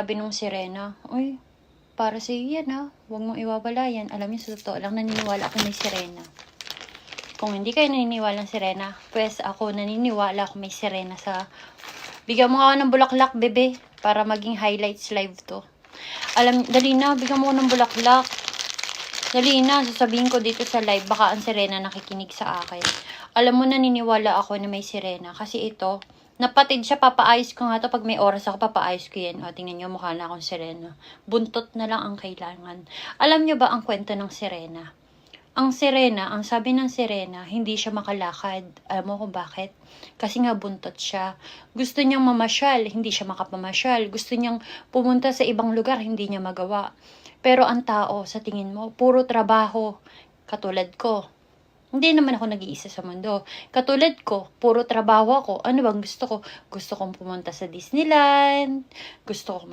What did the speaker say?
Sabi nung sirena, uy, para sa iyo yan ha, huwag mong iwawala yan. Alam niyo, sa totoo lang, naniniwala ako may sirena. Kung hindi kayo naniniwala ng sirena, pues ako naniniwala ako may sirena sa... Bigyan mo ako ng bulaklak, bebe, para maging highlights live to. Dali na, bigyan mo ako ng bulaklak. Dali na, sasabihin ko dito sa live, baka ang sirena nakikinig sa akin. Alam mo, naniniwala ako na may sirena. Kasi ito, napatid siya, papaayos ko nga to. Pag may oras ako, papaayos ko yan. O, tingnan nyo, mukha na akong sirena. Buntot na lang ang kailangan. Alam nyo ba ang kwento ng sirena? Ang sirena, ang sabi ng sirena, hindi siya makalakad. Alam mo kung bakit? Kasi nga buntot siya. Gusto niyang mamasyal, hindi siya makapamasyal. Gusto niyang pumunta sa ibang lugar, hindi niya magawa. Pero ang tao, sa tingin mo, puro trabaho. Katulad ko. Hindi naman ako nag-iisa sa mundo. Katulad ko, puro trabaho ako. Ano bang gusto ko? Gusto kong pumunta sa Disneyland. Gusto ko